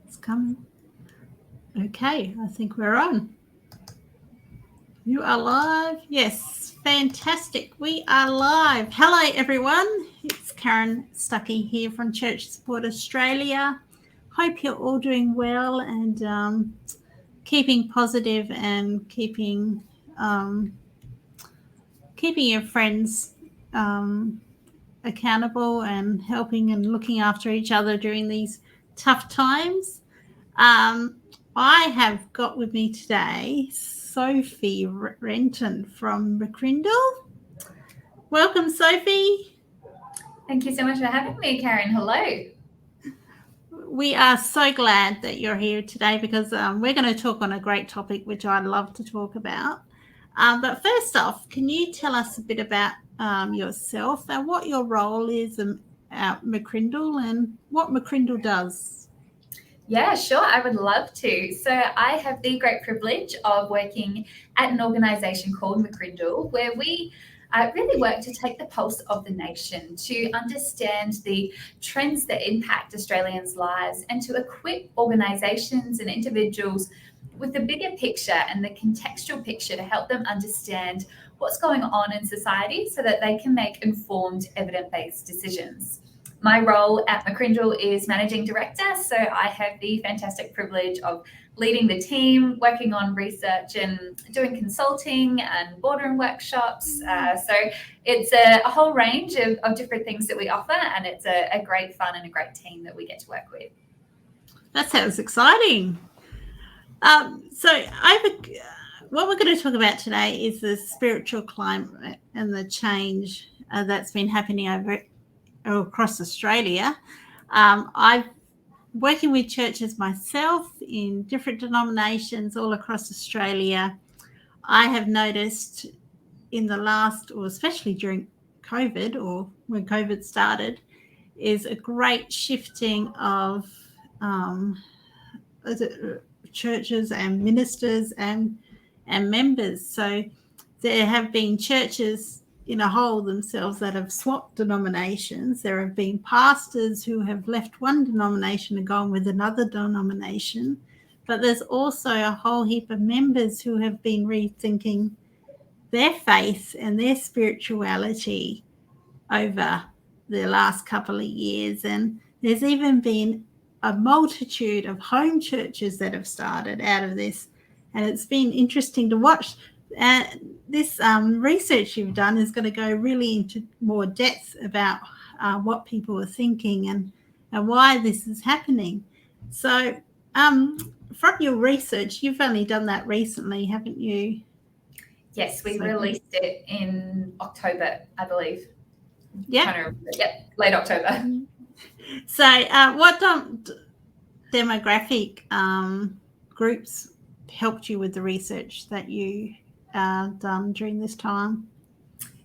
It's coming. Okay, I think we're on. You are live? Yes, fantastic. We are live. Hello, everyone. It's Karen Stuckey here from Church Support Australia. Hope you're all doing well and keeping positive and keeping your friends accountable and helping and looking after each other during these tough times. I have got with me today Sophie Renton from McCrindle. Welcome, Sophie. Thank you so much for having me, Karen. Hello. We are so glad that you're here today because we're going to talk on a great topic which I'd love to talk about. But first off, can you tell us a bit about yourself and what your role is at McCrindle and what McCrindle does? Yeah, sure. I would love to. So I have the great privilege of working at an organisation called McCrindle, where we really work to take the pulse of the nation, to understand the trends that impact Australians' lives, and to equip organisations and individuals with the bigger picture and the contextual picture to help them understand what's going on in society so that they can make informed, evidence-based decisions. My role at McCrindle is Managing Director, so I have the fantastic privilege of leading the team, working on research and doing consulting and boardroom workshops. So it's a whole range of different things that we offer, and it's a great fun and a great team that we get to work with. That sounds exciting. What we're going to talk about today is the spiritual climate and the change that's been happening across Australia. I've working with churches myself in different denominations all across Australia. I have noticed in the last, or especially during COVID or when COVID started, is a great shifting of churches and ministers and members. So there have been churches in a whole themselves that have swapped denominations. There have been pastors who have left one denomination and gone with another denomination. But there's also a whole heap of members who have been rethinking their faith and their spirituality over the last couple of years. And there's even been a multitude of home churches that have started out of this. And it's been interesting to watch. This research you've done is going to go really into more depth about what people are thinking and why this is happening. So from your research, you've only done that recently, haven't you? Yes, we released it in October, I believe. Yeah. Yep, late October. So what demographic groups helped you with the research that you done during this time?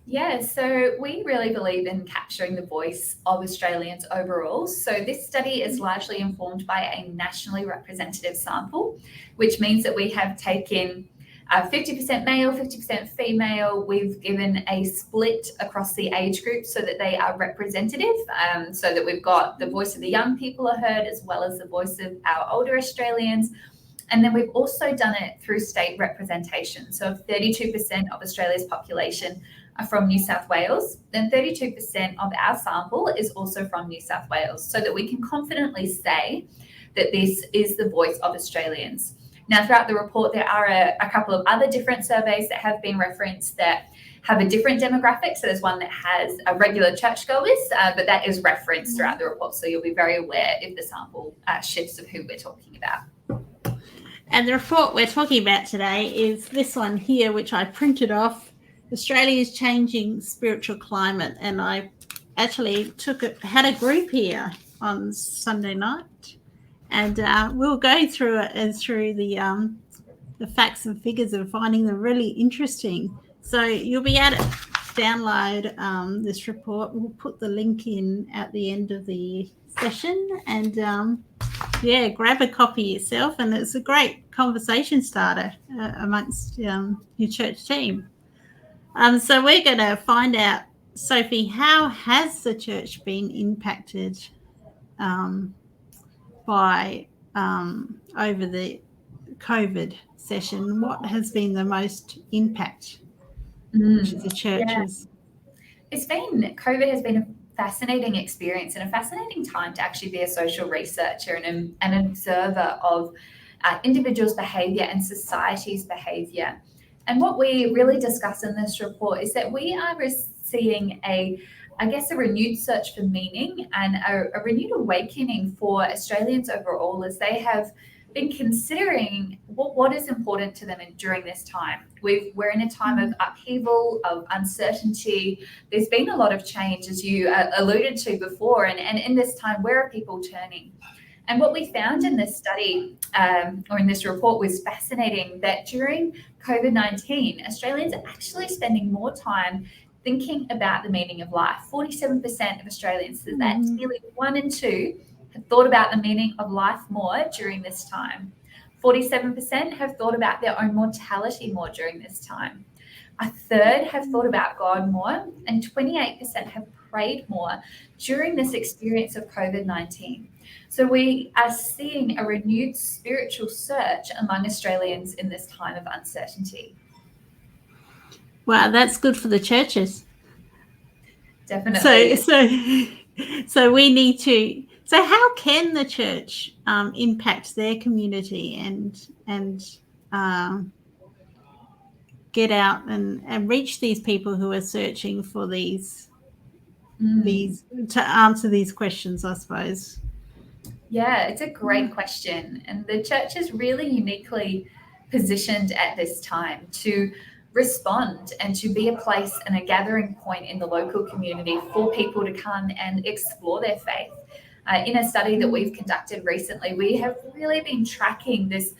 Yeah, so we really believe in capturing the voice of Australians overall. So this study is largely informed by a nationally representative sample, which means that we have taken 50% male, 50% female. We've given a split across the age group so that they are representative, so that we've got the voice of the young people are heard as well as the voice of our older Australians. And then we've also done it through state representation. So if 32% of Australia's population are from New South Wales, then 32% of our sample is also from New South Wales, so that we can confidently say that this is the voice of Australians. Now, throughout the report, there are a couple of other different surveys that have been referenced that have a different demographic. So there's one that has a regular churchgoers, but that is referenced throughout the report. So you'll be very aware if the sample shifts of who we're talking about. And the report we're talking about today is this one here, which I printed off, Australia's Changing Spiritual Climate. And I actually had a group here on Sunday night. And we'll go through it and through the facts and figures and finding them really interesting. So you'll be able to download this report. We'll put the link in at the end of the session and, grab a copy yourself. And it's a great conversation starter amongst your church team. So we're going to find out, Sophie, how has the church been impacted by over the COVID session, what has been the most impact to the churches? COVID has been a fascinating experience and a fascinating time to actually be a social researcher and an observer of individuals' behaviour and society's behaviour. And what we really discuss in this report is that we are seeing a renewed search for meaning and a renewed awakening for Australians overall as they have been considering what is important to them during this time. We're in a time of upheaval, of uncertainty. There's been a lot of change, as you alluded to before, and in this time, where are people turning? And what we found in this study or in this report was fascinating, that during COVID-19, Australians are actually spending more time thinking about the meaning of life. 47% of Australians, so that's nearly 1 in 2, have thought about the meaning of life more during this time. 47% have thought about their own mortality more during this time. A third have thought about God more, and 28% have prayed more during this experience of COVID-19. So we are seeing a renewed spiritual search among Australians in this time of uncertainty. Wow, that's good for the churches. Definitely. So we need to. So how can the church impact their community and get out and reach these people who are searching for these to answer these questions, I suppose? Yeah, it's a great question. And the church is really uniquely positioned at this time to respond and to be a place and a gathering point in the local community for people to come and explore their faith. In a study that we've conducted recently, we have really been tracking this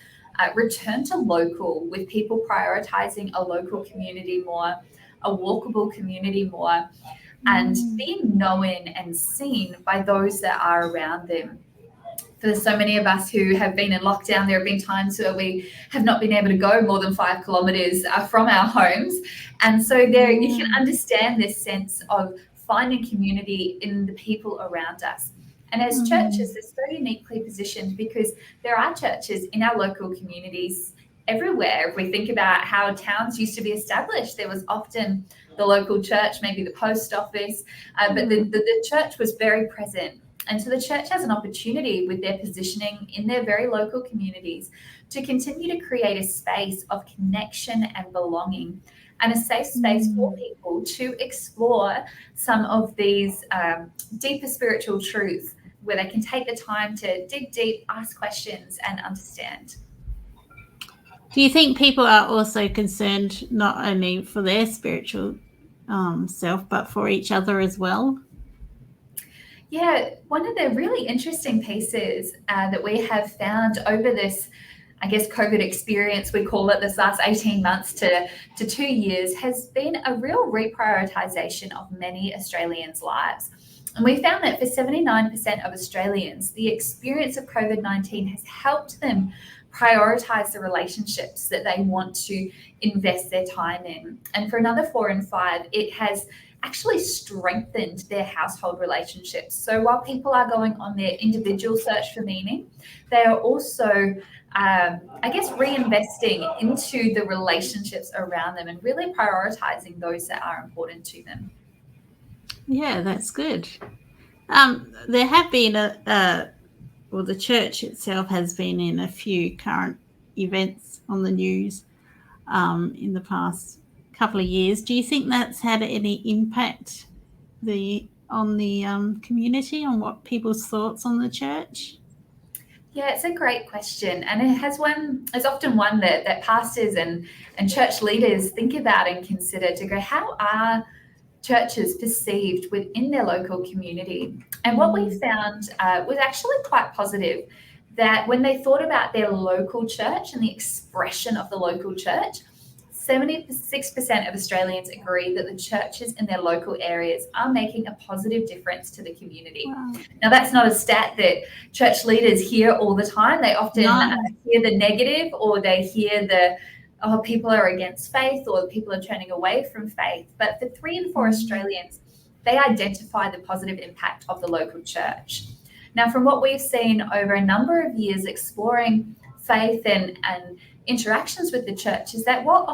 return to local, with people prioritizing a local community more, a walkable community more, and being known and seen by those that are around them. For so many of us who have been in lockdown, there have been times where we have not been able to go more than 5 kilometres from our homes. And so there you can understand this sense of finding community in the people around us. And as churches, they're so uniquely positioned because there are churches in our local communities everywhere. If we think about how towns used to be established, there was often the local church, maybe the post office, but the church was very present. And so the church has an opportunity with their positioning in their very local communities to continue to create a space of connection and belonging, and a safe space for people to explore some of these deeper spiritual truths, where they can take the time to dig deep, ask questions, and understand. Do you think people are also concerned not only for their spiritual self, but for each other as well? Yeah, one of the really interesting pieces that we have found over this, I guess, COVID experience, we call it, this last 18 months to 2 years, has been a real reprioritization of many Australians' lives. And we found that for 79% of Australians, the experience of COVID-19 has helped them prioritize the relationships that they want to invest their time in. And for another 4 in 5, it has actually strengthened their household relationships. So while people are going on their individual search for meaning, they are also, reinvesting into the relationships around them and really prioritizing those that are important to them. Yeah, that's good. There have been the church itself has been in a few current events on the news in the past couple of years. Do you think that's had any impact on the community, on what people's thoughts on the church? Yeah, it's a great question, and it's often one that pastors and church leaders think about and consider, to go, how are churches perceived within their local community? And what we found was actually quite positive, that when they thought about their local church and the expression of the local church, 76% of Australians agree that the churches in their local areas are making a positive difference to the community. Wow. Now, that's not a stat that church leaders hear all the time. They often hear the negative, or they hear people are against faith, or people are turning away from faith. But for 3 in 4 Australians, they identify the positive impact of the local church. Now, from what we've seen over a number of years exploring faith and interactions with the church, is that what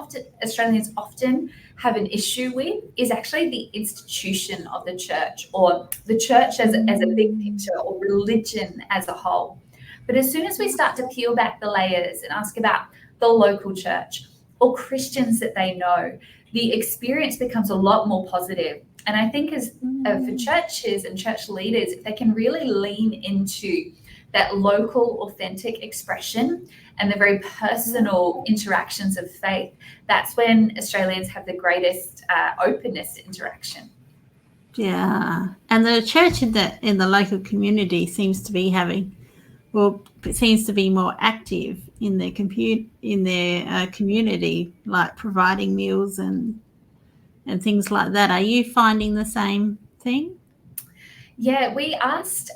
Australians often have an issue with is actually the institution of the church, or the church as a big picture, or religion as a whole. But as soon as we start to peel back the layers and ask about the local church or Christians that they know, the experience becomes a lot more positive. And I think for churches and church leaders, if they can really lean into that local, authentic expression and the very personal interactions of faith, that's when Australians have the greatest openness to interaction. Yeah, and the church in the local community seems to be more active in their community, like providing meals and things like that. Are you finding the same thing? Yeah, we asked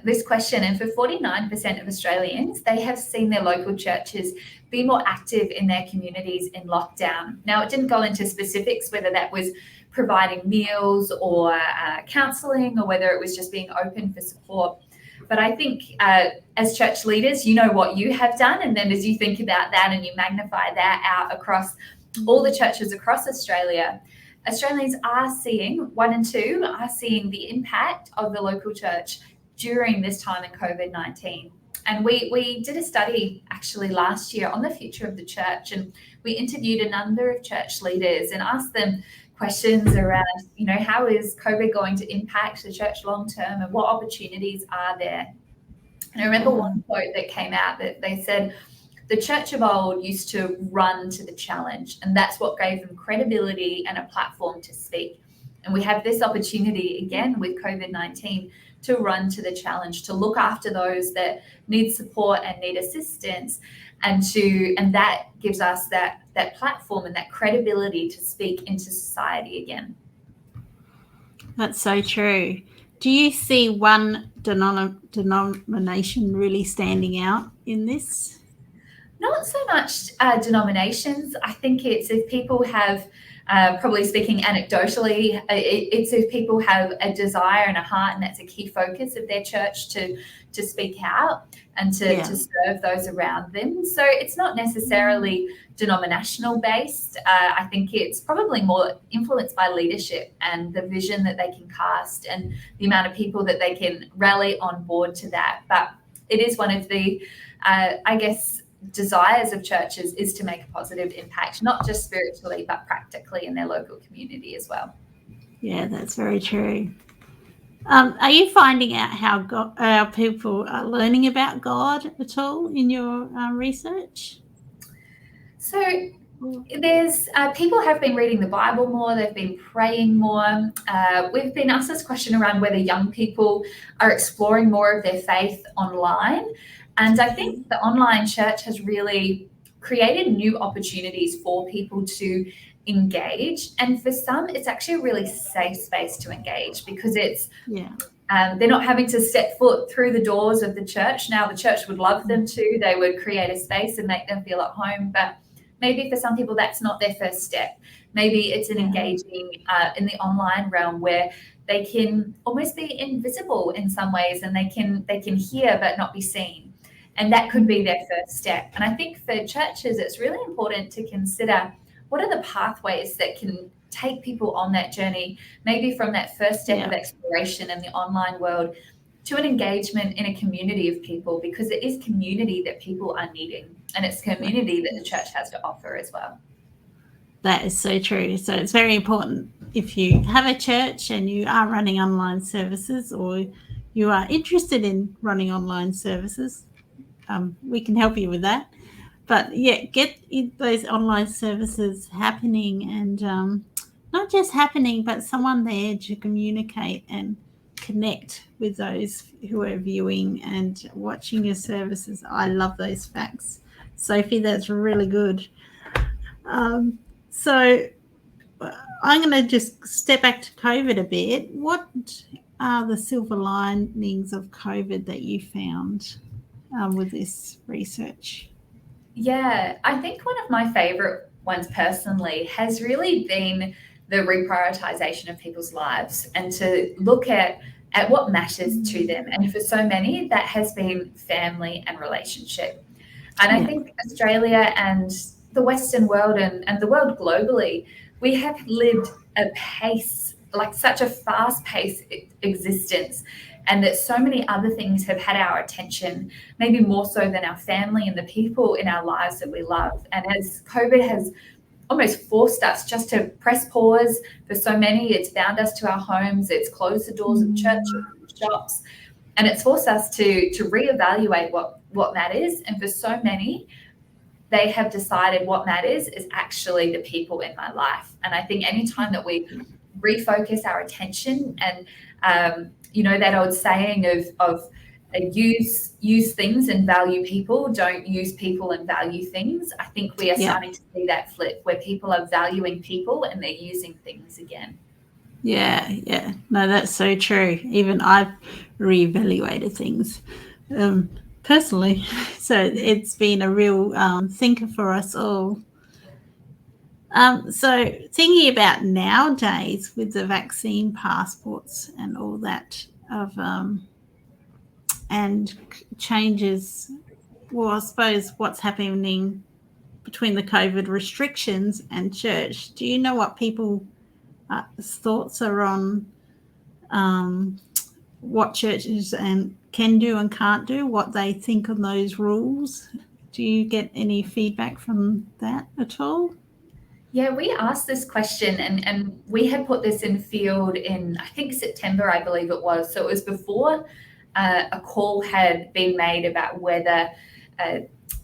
this question, and for 49% of Australians, they have seen their local churches be more active in their communities in lockdown. Now, it didn't go into specifics whether that was providing meals or counselling, or whether it was just being open for support. But I think as church leaders, you know what you have done, and then as you think about that and you magnify that out across all the churches across Australia, Australians are seeing, 1 and 2, are seeing the impact of the local church during this time in COVID-19. And we did a study actually last year on the future of the church, and we interviewed a number of church leaders and asked them questions around, how is COVID going to impact the church long term, and what opportunities are there? And I remember one quote that came out that they said, the church of old used to run to the challenge, and that's what gave them credibility and a platform to speak. And we have this opportunity again with COVID-19 to run to the challenge, to look after those that need support and need assistance, and that gives us that platform and that credibility to speak into society again. That's so true. Do you see one denomination really standing out in this? Not so much denominations. I think it's if people have, probably speaking anecdotally, it's if people have a desire and a heart, and that's a key focus of their church to speak out and to serve those around them. So it's not necessarily denominational based. I think it's probably more influenced by leadership and the vision that they can cast and the amount of people that they can rally on board to that. But it is one of the, desires of churches is to make a positive impact, not just spiritually, but practically in their local community as well. Yeah, that's very true. Are you finding out how people are learning about God at all in your research? So there's people have been reading the Bible more, they've been praying more. We've been asked this question around whether young people are exploring more of their faith online. And I think the online church has really created new opportunities for people to engage. And for some, it's actually a really safe space to engage, because it's they're not having to step foot through the doors of the church. Now, the church would love them to. They would create a space and make them feel at home. But maybe for some people, that's not their first step. Maybe it's an engaging in the online realm where they can almost be invisible in some ways, and they can hear but not be seen. And that could be their first step. And I think for churches, it's really important to consider what are the pathways that can take people on that journey, maybe from that first step of exploration in the online world to an engagement in a community of people, because it is community that people are needing, and it's community that the church has to offer as well. That is so true. So it's very important, if you have a church and you are running online services, or you are interested in running online services, we can help you with that. But get those online services happening, and not just happening, but someone there to communicate and connect with those who are viewing and watching your services. I love those facts, Sophie. That's really good. So I'm going to just step back to COVID a bit. What are the silver linings of COVID that you found with this research? Yeah, I think one of my favorite ones personally has really been the reprioritization of people's lives, and to look at at what matters to them. And for so many, that has been family and relationship. And I think Australia and the Western world and the world globally, we have lived a pace, like such a fast-paced existence, and that so many other things have had our attention, maybe more so than our family and the people in our lives that we love. And as COVID has almost forced us just to press pause, for so many, it's bound us to our homes, it's closed the doors of churches and shops, and it's forced us to reevaluate what matters. And for so many, they have decided what matters is actually the people in my life. And I think anytime that we refocus our attention and that old saying of use things and value people, don't use people and value things. I think we are starting to see that flip where people are valuing people and they're using things again. Yeah. No, that's so true. Even I've reevaluated things personally. So it's been a real thinker for us all. So thinking about nowadays with the vaccine passports and all that and changes, well, I suppose what's happening between the COVID restrictions and church. Do you know what people's thoughts are on what churches can do and can't do, what they think on those rules? Do you get any feedback from that at all? Yeah, we asked this question and we had put this in field in, I think, September, I believe it was. So it was before a call had been made about whether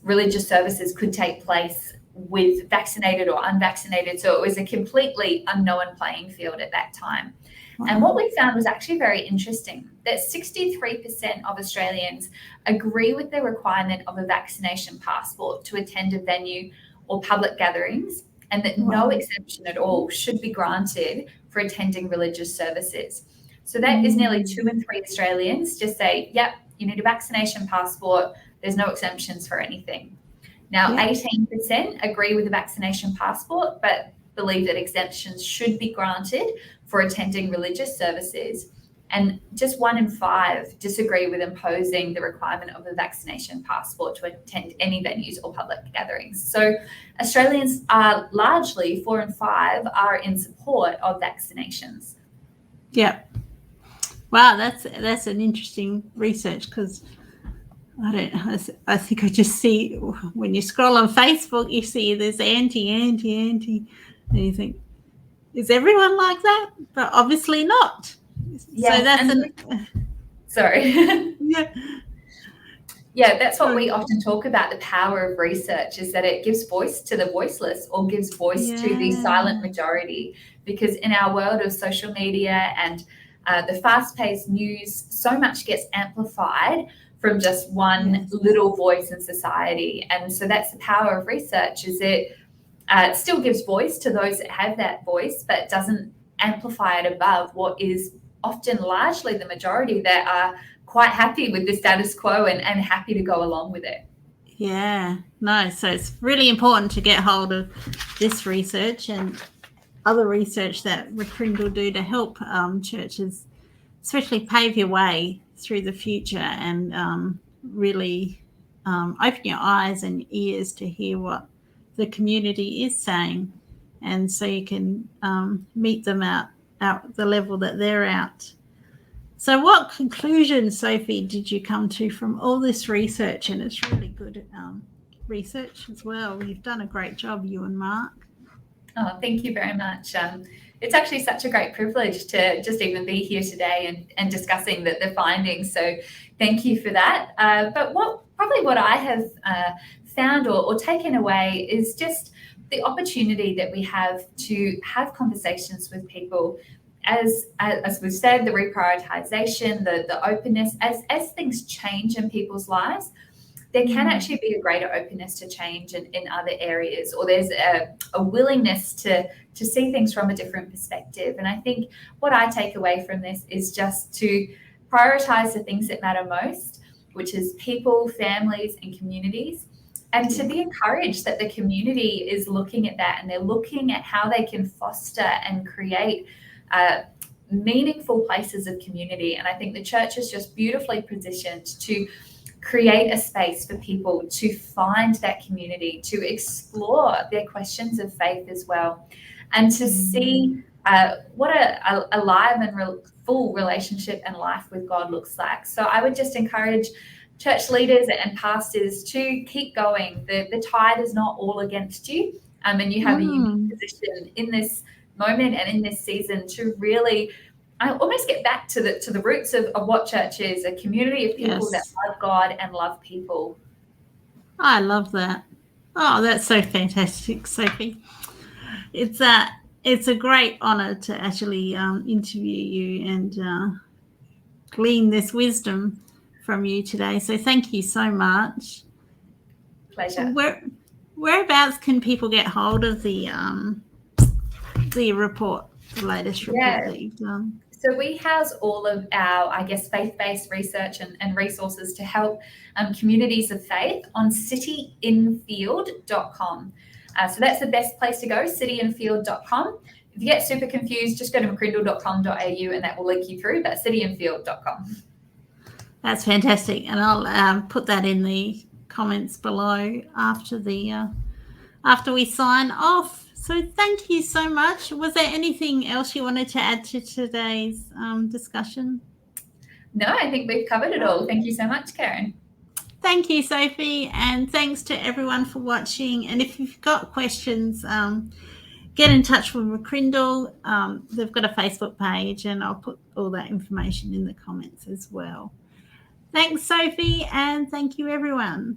religious services could take place with vaccinated or unvaccinated. So it was a completely unknown playing field at that time. Wow. And what we found was actually very interesting, that 63% of Australians agree with the requirement of a vaccination passport to attend a venue or public gatherings, and that no exemption at all should be granted for attending religious services. So that is nearly 2 in 3 Australians just say, yep, you need a vaccination passport. There's no exemptions for anything. Now, 18% agree with the vaccination passport, but believe that exemptions should be granted for attending religious services. And just 1 in 5 disagree with imposing the requirement of a vaccination passport to attend any venues or public gatherings. So Australians are largely, 4 in 5, are in support of vaccinations. Yeah. Wow, that's an interesting research, because I think I just see when you scroll on Facebook, you see this anti, and you think, is everyone like that? But obviously not. Yes, so that's sorry. Yeah. Yeah, that's what we often talk about, the power of research, is that it gives voice to the voiceless, or gives voice to the silent majority. Because in our world of social media and the fast-paced news, so much gets amplified from just one little voice in society. And so that's the power of research, is it still gives voice to those that have that voice, but doesn't amplify it above what is often largely the majority that are quite happy with the status quo and happy to go along with it. Yeah, no, so it's really important to get hold of this research and other research that McCrindle do to help churches, especially pave your way through the future and really open your eyes and ears to hear what the community is saying, and so you can meet them out the level that they're at. So what conclusion, Sophie, did you come to from all this research? And it's really good research as well. You've done a great job, you and Mark. Oh, thank you very much. It's actually such a great privilege to just even be here today and discussing the findings. So thank you for that. But what I have found or taken away is just the opportunity that we have to have conversations with people. As we've said, the reprioritization, the openness, as things change in people's lives, there can actually be a greater openness to change in other areas, or there's a willingness to see things from a different perspective. And I think what I take away from this is just to prioritize the things that matter most, which is people, families, and communities, and to be encouraged that the community is looking at that, and they're looking at how they can foster and create meaningful places of community. And I think the church is just beautifully positioned to create a space for people to find that community, to explore their questions of faith as well, and to see what a alive and full relationship and life with God looks like. So I would just encourage church leaders and pastors to keep going. The tide is not all against you, and you have a unique position in this moment and in this season to really almost get back to the roots of what church is, a community of people that love God and love people. I love that. Oh, that's so fantastic, Sophie. It's a great honour to actually interview you and glean this wisdom from you today. So thank you so much. Pleasure. Whereabouts can people get hold of the report, the latest report that you've done? So we house all of our, I guess, faith-based research and resources to help communities of faith on cityinfield.com. So that's the best place to go, cityinfield.com. If you get super confused, just go to mccrindle.com.au and that will link you through, but cityinfield.com. That's fantastic. And I'll put that in the comments below after we sign off. So thank you so much. Was there anything else you wanted to add to today's discussion? No, I think we've covered it all. Thank you so much, Karen. Thank you, Sophie, and thanks to everyone for watching. And if you've got questions, get in touch with McCrindle. They've got a Facebook page, and I'll put all that information in the comments as well. Thanks, Sophie, and thank you, everyone.